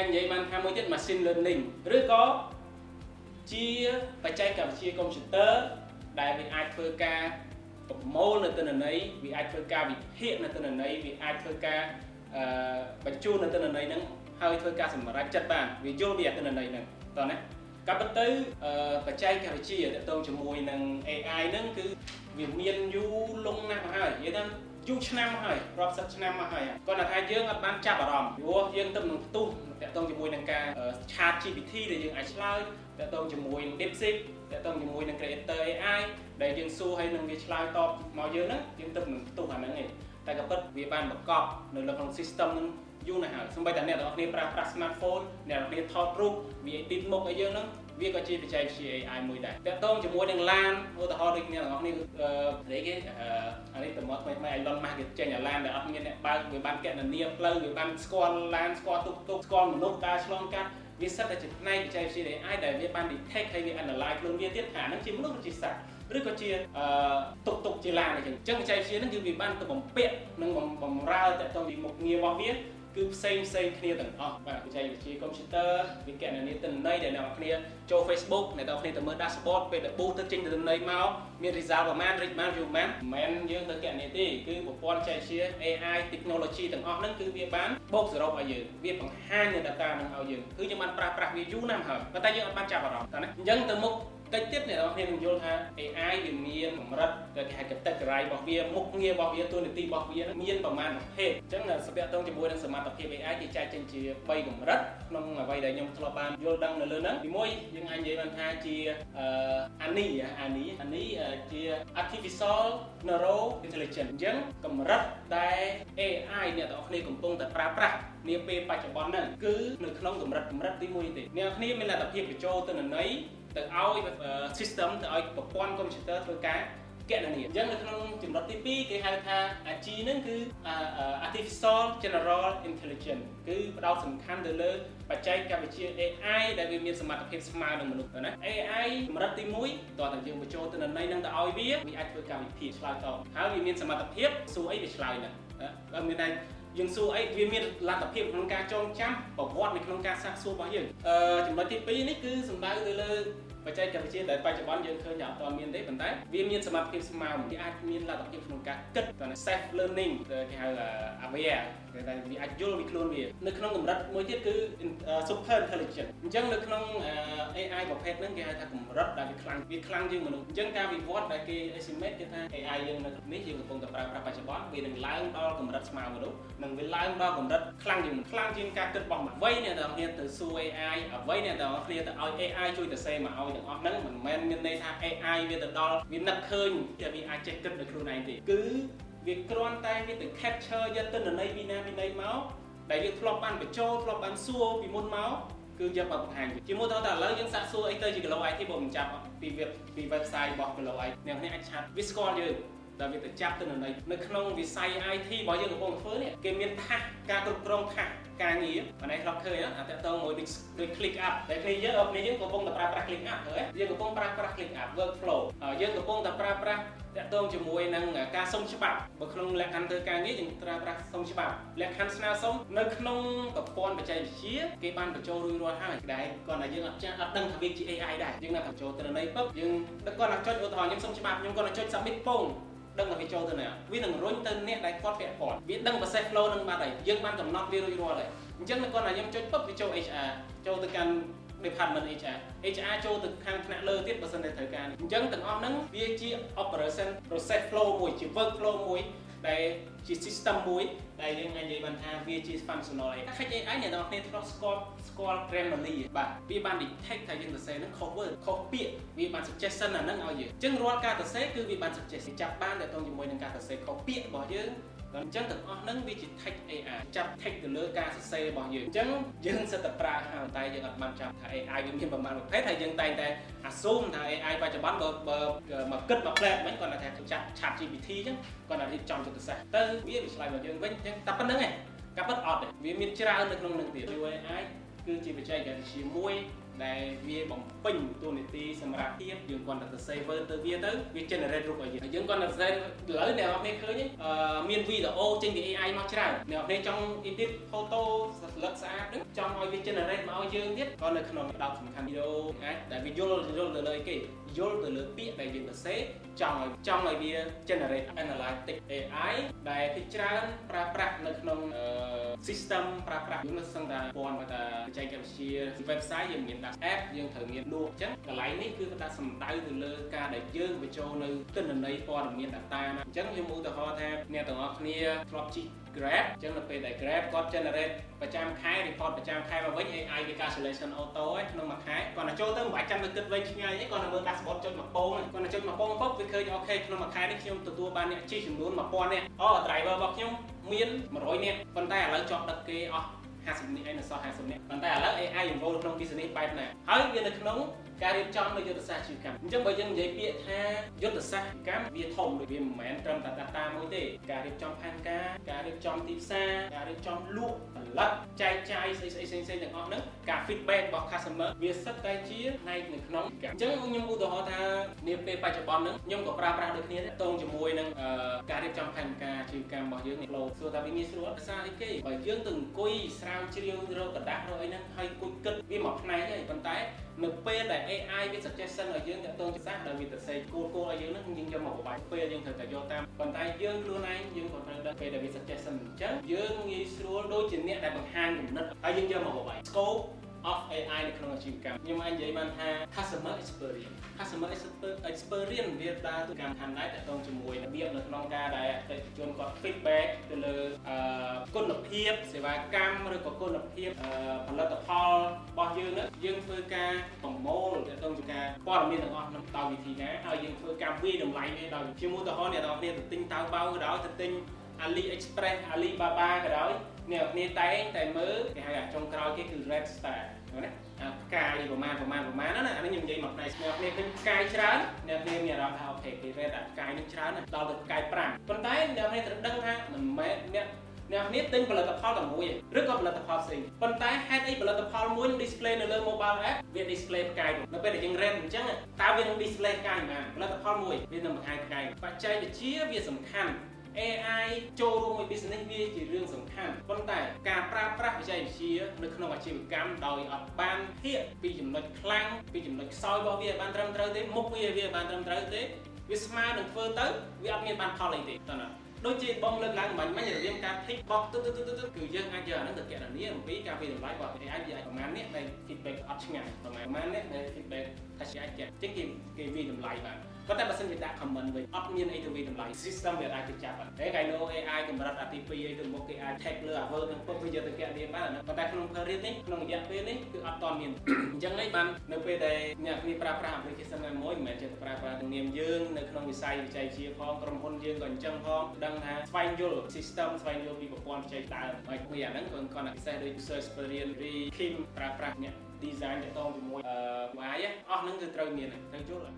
អាចនិយាយបានថាមួយទៀត machine learning ឬក៏ជាបច្ចេកវិទ្យាកុំព្យូទ័រដែលវាអាចធ្វើការប្រមូលនៅទិន្នន័យវាអាចធ្វើការវិភាគនៅទិន្នន័យវាអាចធ្វើការបញ្ជូននៅទិន្នន័យហ្នឹងហើយធ្វើការសម្រេចចិត្តបានវាយល់ពីទិន្នន័យហ្នឹងតោះណាក៏ប៉ុន្តែបច្ចេកវិទ្យាទាក់ទងជាមួយនឹង AI ហ្នឹងគឺវាមានយូរលង់ណាស់មកហើយនិយាយថាយូរឆ្នាំមកហើយរាប់សិបឆ្នាំមកហើយគាត់ថាយើងអត់បានចាប់អារម្មណ៍ព្រោះយើងទៅនឹងផ្ទុះទាក់ទងជាមួយនឹងការឆាត GPT ដែលយើងអាចឆ្លើយទាក់ទងជាមួយនឹង DeepSeek ទាក់ទងជាមួយនឹង Creator AI ដែលយើងសួរឲ្យនឹងវាឆ្លើយតបមកយើងហ្នឹងយើងទៅនឹងផ្ទុះអាហ្នឹងឯងតែក៏ពិតវាបានបង្កប់នៅលើក្នុង system ហ្នឹងយូរណាស់ហើយសូម្បីតែអ្នកទាំងអស់គ្នាប្រើប្រាស់ smartphone អ្នកទាំងអស់គ្នាថតរូបវា edit មុខឲ្យយើងហ្នឹងវាក៏ជាបច្ចេកវិទ្យា AI មួយដែរតាក់ទងជាមួយនឹងឡានឧទាហរណ៍ដូចអ្នកទាំងអស់គ្នាស្អីគេអានេះតើមកថ្មីៗ Elon Musk គេចេញអាឡានដែលអត់មានអ្នកបើកវាបានគណនាផ្លូវវាបានស្គាល់ឡានស្គាល់ទុកស្គាល់មនុស្សដើរឆ្លងកាត់វាសិតតែជាផ្នែកបច្ចេកវិទ្យា AI ដែលវាបាន detect ហើយវា analyze ខ្លួនវាទៀតថាហ្នឹងជាមនុស្សឬជាសត្វឬក៏ជាទុកជាឡានអញ្ចឹងបច្ចេកវិទ្យាហ្នឹងគឺវាបានទៅបំពាក់និងបំរើតាក់ទងពីមុខងាររបស់វាគឺផ្សេងគ្នាទាំងអស់បាទបច្ចេកវិទ្យាកុំព្យូទ័រវាគណនាទិន្នន័យដែលអ្នកនរគ្នាចូល Facebook អ្នកនរគ្នាទៅមើល dashboard ពេលដែលប៊ូទៅចេញទិន្នន័យមកមាន result ប្រមាណ reach បាន view បានមិនមែនយើងទៅគណនាទេគឺប្រព័ន្ធបច្ចេកវិទ្យា AI technology ទាំងអស់ហ្នឹងគឺវាបានបូកសរុបឲ្យយើងវាបង្ហាញនៅ data ហ្នឹងឲ្យយើងគឺយើងបានប្រើប្រាស់វាយូរណាស់ហើយប៉ុន្តែយើងអត់បានចាប់អារម្មណ៍តើណាអញ្ចឹងទៅមុខតិចទៀតអ្នកនរគ្នានឹងយល់ថា AI វាមានកម្រិតគេហៅ category របស់វាមុខងាររបស់វាតួនាទីរបស់វាមានប្រមាណប្រភេទអញ្ចឹងសព្វតងជាមួយនឹងសមត្ថភាព AI គេចែកចេញជា3កម្រិតក្នុងអ្វីដែលខ្ញុំធ្លាប់បានយល់ដឹងនៅលើហ្នឹងទី1យើងអាចនិយាយបានថាជាអានីជា artificial neural intelligence អញ្ចឹងកម្រិតដែល AI អ្នកនរគ្នាកំពុងតែប្រើប្រាស់នាពេលបច្ចុប្បន្នហ្នឹងគឺនៅក្នុងកម្រិតទី1ទេអ្នកនរគ្នាមានលទ្ធភាពបញ្ចូលទិន្នន័យទៅឲ្យ system ទៅឲ្យប្រព័ន្ធកុំព្យូទ័រធ្វើការគណនាអញ្ចឹងនៅក្នុងចំណុចទី2គេហៅថា AG ហ្នឹងគឺ Artificial General Intelligence គឺផ្ដោតសំខាន់ទៅលើបច្ចេកវិទ្យា AI ដែលវាមានសមត្ថភាពស្មើនឹងមនុស្សទៅណា AI កម្រិតទី1តើតើយើងបញ្ចូលទិន្នន័យហ្នឹងទៅឲ្យវាអាចធ្វើការវិភាគឆ្លើយតបហើយវាមានសមត្ថភាពសួរអីវាឆ្លើយណាបើមានតែយើងសួរអីវាមានលទ្ធភាពក្នុងការចងចាំប្រវត្តិនៅក្នុងការសាកសួររបស់យើងចំណុចទី2នេះគឺសំដៅទៅលើបច្ចេកវិទ្យាដែលបច្ចុប្បន្នយើងឃើញអត់ទាន់មានទេប៉ុន្តែវាមានសមត្ថភាពស្មើវាអាចមានលទ្ធភាពក្នុងការគិតទៅ self learning គេហៅ aware គេថាវាអាចយល់ពីខ្លួនវានៅក្នុងកម្រិតមួយទៀតគឺ super intelligent អញ្ចឹងនៅក្នុង AI ប្រភេទហ្នឹងគេហៅថាកម្រិតដែលវាខ្លាំងជាងមនុស្សអញ្ចឹងការវិវត្តដែលគេ estimate គេថា AI យើងនៅនេះយើងកំពុងតែប្រើប្រាស់បច្ចុប្បន្នវានឹងឡើងដល់កម្រិតស្មើមនុស្សនិងវាឡើងដល់កម្រិតខ្លាំងជាងការគិតរបស់មនុស្សអ្វីអ្នកទាំងគ្នាទៅសួរ AI អ្វីអ្នកទាំងគ្នាទៅឲ្យ AI ជួយទៅសេមកឲ្យទាំងអស់ហ្នឹងមិនមែនមានន័យថា AI វាទៅដល់វានឹកឃើញតែវាអាចចេះគិតដោយខ្លួនឯងទេគឺវាគ្រាន់តែវាទៅ capture យកទិន្នន័យពីណាមកដែលយើងធ្លាប់បានបញ្ចូលធ្លាប់បានសួរពីមុនមកគឺយកមកបង្ហាញជាមួយទៅតែឥឡូវយើងសាកសួរអីទៅជា Glow IT បើមិនចាប់ពី website របស់ Glow IT អ្នកនេះអាចឆាតវាស្គាល់យើងដែលវាទៅចាប់ទិន្នន័យនៅក្នុងវិស័យ IT របស់យើងកំពុងធ្វើនេះគេមានថាសការគ្រប់គ្រងថាសការងារអានេះធ្លាប់ឃើញអាតកតងមួយដូច click up តែគ្នាយើងកំពុងតែប្រើប្រាស់ click up ឃើញយើងកំពុងប្រើប្រាស់ click up workflow យើងកំពុងតែប្រើប្រាស់តកតងជាមួយនឹងការសុំច្បាប់បើក្នុងលក្ខខណ្ឌធ្វើការងារយើងប្រើប្រាស់សុំច្បាប់លក្ខខណ្ឌស្នើសុំនៅក្នុងប្រព័ន្ធបច្ចេកវិទ្យាគេបានបញ្ចូលរួចរាល់ហើយដែរគាត់ថាយើងអត់ដឹងថាវាជា AI ដែរយើងណាបញ្ចូលទិន្នន័យปุ๊បយើងគាត់ថាចុចឧទាហរណ៍ខ្ញុំសុំច្បាប់ខ្ញុំគាត់ថាចុច submit ពងដឹងថាវាចូលទៅណាវានឹងរុញទៅអ្នកដែលគាត់ពាក់ព័ន្ធវាដឹង process flow នឹងបាត់ហើយយើងបានកំណត់វារួចរាល់ហើយអញ្ចឹងគាត់ថាខ្ញុំចុចปุ๊បវាចូល HR ចូលទៅកាន់ department HR ចូលទៅខាងថ្នាក់លើទៀតបើសិនតែត្រូវការអញ្ចឹងទាំងអស់ហ្នឹងវាជា operation process flow មួយជា work flow មួយដែលជា system មួយដែលយើងអាចនិយាយបានថាវាជា functional AI ខាច់ AI អ្នកនរគ្នាធ្លាប់ស្គាល់ Grammarly បាទវាបាន detect ថាយើងសរសេរហ្នឹងខុស word ខុសពាក្យវាបាន suggestion អាហ្នឹងឲ្យយើងអញ្ចឹងរាល់ការសរសេរគឺវាបាន suggest ចាប់បានតែទៅជាមួយនឹងការសរសេរខុសពាក្យរបស់យើងអញ្ចឹងទាំងអស់ហ្នឹងវាជា text AI ចាប់ text ទៅលើការសរសេររបស់យើងអញ្ចឹងយើងសិតតែប្រើហើយតែយើងអត់បានចាប់ថា AI វាមានប្រមាណប្រភេទហើយយើងតែងតែ assume ថា AI បច្ចុប្បន្នបើមកគិតមកផ្លែតវិញគាត់ថាចាត់ ChatGPT អញ្ចឹងគាត់ថារៀបចំយុទ្ធសាស្ត្រទៅវាឆ្លើយមកយើងវិញអញ្ចឹងតែប៉ុណ្្នឹងឯងការពិតអត់ទេវាមានច្រើននៅក្នុងនឹងទៀត AI គឺជាបច្ចេកវិទ្យាមួយ ដែលវាបំពេញតួនាទីសម្រាប់ទៀតយើងគាត់ទៅ saver ទៅវា generate រូបឲ្យយើងគាត់ទៅ save ឥឡូវអ្នកនរគ្នាឃើញមានវីដេអូចេញពី AI មកច្រើនអ្នកនរគ្នាចង់ edit photo ស្លឹកស្អាតហ្នឹងចង់ឲ្យវា generate មកឲ្យយើងទៀតក៏នៅក្នុងផ្ដោតសំខាន់វីដេអូអាចដែលវាយល់ទៅលើគេយល់ទៅលើពាក្យដែលយើងសរសេរចង់ឲ្យវា generate analytic AI ដែលគេច្រើនប្រើប្រាស់នៅក្នុងsystem ប្រើប្រាស់យើងនៅសឹងតែព័ន្ធមកថាបច្ចេកវិទ្យា website យើងមានដាក់ app យើងត្រូវមានលក់អញ្ចឹងកន្លែងនេះគឺដាក់សំដៅទៅលើការដែលយើងបញ្ចូលនៅទិន្នន័យព័ត៌មាន data ណាអញ្ចឹងខ្ញុំឧទាហរណ៍ថាអ្នកទាំងអស់គ្នាធ្លាប់ជិះ Grab អញ្ចឹងនៅពេលដែល Grab គាត់ generate ប្រចាំខែ report ប្រចាំខែមកវិញ AI វា cancellation auto ឯក្នុងមួយខែគាត់ទៅចូលទៅមិនបាច់ចាំទៅគិតវែងឆ្ងាយទេគាត់ទៅមើល dashboard ចុចមកពងគាត់ទៅចុចមកពងปุ๊បវាឃើញអូខេក្នុងមួយខែនេះខ្ញុំទទួលបានអ្នកជិះចំនួន 1000 នាក់អូ driver របស់ខ្ញុំមាន 100 នាក់ប៉ុន្តែឥឡូវជាប់ដឹកគេអស់ 50 នាក់ឯនៅសល់ 50 នាក់ប៉ុន្តែឥឡូវ AI involve ក្នុង business បែបណាហើយវានៅក្នុងការរៀបចំនៃយុទ្ធសាស្ត្រអាជីវកម្មអញ្ចឹងបើយើងនិយាយពាក្យថាយុទ្ធសាស្ត្រកម្មវាធំដូចវាមិនមែនត្រឹមតែ data មួយទេការរៀបចំផែនការរៀបចំទីផ្សារការរៀបចំលក់ផលិតចែកចាយស្អីទាំងអស់ហ្នឹងការ feedback របស់ customer វាសិតតែជាផ្នែកនៅក្នុងអញ្ចឹងខ្ញុំឧទាហរណ៍ថានាពេលបច្ចុប្បន្នហ្នឹងខ្ញុំក៏ប្រើប្រាស់ដូចគ្នាដែរតងជាមួយនឹងការរៀបចំផែនការអាជីវកម្មរបស់យើងនេះលោសួរថាវាងាយស្រួលភាសាអីគេបើយើងទៅអង្គុយស្រាវជ្រាវរកกระดาษរកអីហ្នឹងហើយអង្គុយគិតវាមួយផ្នែកហើយប៉ុន្តែនៅពេលដែល AI វា suggestion ឲ្យយើងតាក់ទងភាសាដែលវាទៅសេគោលឲ្យយើងហ្នឹងយើងយកមកបបាយពេលយើងត្រូវតែយកតាមប៉ុន្តែយើងខ្លួនឯងយើងក៏ត្រូវដឹងពេលដែលវា suggestion អញ្ចឹងយើងងាយស្រួលដូចជាអ្នកដែលបង្ហាញគំនិតហើយយើងយកមកបបាយ scope of AI នៅក្នុងអាជីវកម្មខ្ញុំអាចនិយាយបានថា customer experience វាដើរទៅកម្មឋានដែរតាក់ទងជាមួយរបៀបនៅក្នុងការដែលអតិថិជនគាត់ feedback ទៅលើគុណភាពសេវាកម្មឬក៏គុណភាពផលិតផលរបស់យើងហ្នឹងយើងធ្វើការប្រមូលតាក់ទងជាមួយការព័ត៌មានទាំងអស់ហ្នឹងដោយវិធីណាហើយយើងធ្វើការវិតម្លៃវាដោយជាឧទាហរណ៍អ្នកនរគ្នាទៅទិញតៅបៅក៏ដោយទៅទិញ AliExpress Alibaba ក៏ដោយអ្នកនរគ្នាតែមើលគេហៅថាចុងក្រោយគេគឺ red star ណាផ្កាយប្រមាណណាអានេះខ្ញុំនិយាយមកផ្នែកអ្នកគ្នាឃើញផ្កាយច្រើនអ្នកគ្នាមានអារម្មណ៍ថាអូខេគេ red អាផ្កាយនេះច្រើនដល់ទៅផ្កាយ5ប៉ុន្តែអ្នកគ្នាត្រូវដឹងថាមិនមែនអ្នកគ្នាទិញផលិតផលតែមួយឬក៏ផលិតផលផ្សេងប៉ុន្តែហេតុអីផលិតផលមួយ display នៅលើ mobile app វា display ផ្កាយនៅពេលដែលយើង red អញ្ចឹងតើវានឹង display ផ្កាយបានផលិតផលមួយវានឹងបង្ហាញផ្កាយបច្ចេកវិទ្យាវាសំខាន់ AI ចូលរួមមួយ business វាជារឿងសំខាន់ប៉ុន្តែការប្រើប្រាស់បច្ចេកវិទ្យានៅក្នុងអាជីវកម្មដោយអត់បានភាកពីចំណុចខ្លាំងពីចំណុចខ្សោយរបស់វាបានត្រឹមត្រូវទេមុខវាបានត្រឹមត្រូវទេវាស្មើនឹងធ្វើទៅវាអត់មានបានផលអីទេតើណាដូចជាបងលើកឡើងមិញរវាងការ tick box គឺយើងអាចយកអាហ្នឹងទៅកណនាអំពីការវិតម្លៃរបស់ AI វាអាចប្រមាណនេះដែល feedback អត់ឆ្ងាយប្រមាណនេះដែល feedback ថាឆ្ងាយចេះអញ្ចឹងគេវិតម្លៃបានប៉ុន្តែបើសិនជាដាក់ comment វិញអត់មានអីទៅវិតម្លៃ system វាអាចទៅចាប់តែគេ know AI កម្រិតអាទី2អីទៅមុខគេអាច tag លើ adverb ហ្នឹងពុកវាយកទៅកណនាបានប៉ុន្តែក្នុង period នេះក្នុងរយៈពេលនេះគឺអត់តមានអញ្ចឹងនេះបាននៅពេលដែលអ្នកគ្នាប្រើប្រាស់ application ណាមួយមិនមែនចេះតែប្រើប្រាស់ទាំងនាមយើងនៅក្នុងវិស័យវិច័យជាផងក្រុមហ៊ុនយើងក៏អញ្ចឹងផងដឹងថាស្វែងយល់ system ស្វែងយល់ពីប្រព័ន្ធបច្ចេកដើមហើយវាអាហ្នឹងក៏គាត់ពិសេសដូច user experience ឬ team ប្រើប្រាស់អ្នក design តទៅជាមួយUI អស់ហ្នឹងគឺត្រូវមានត្រូវយល់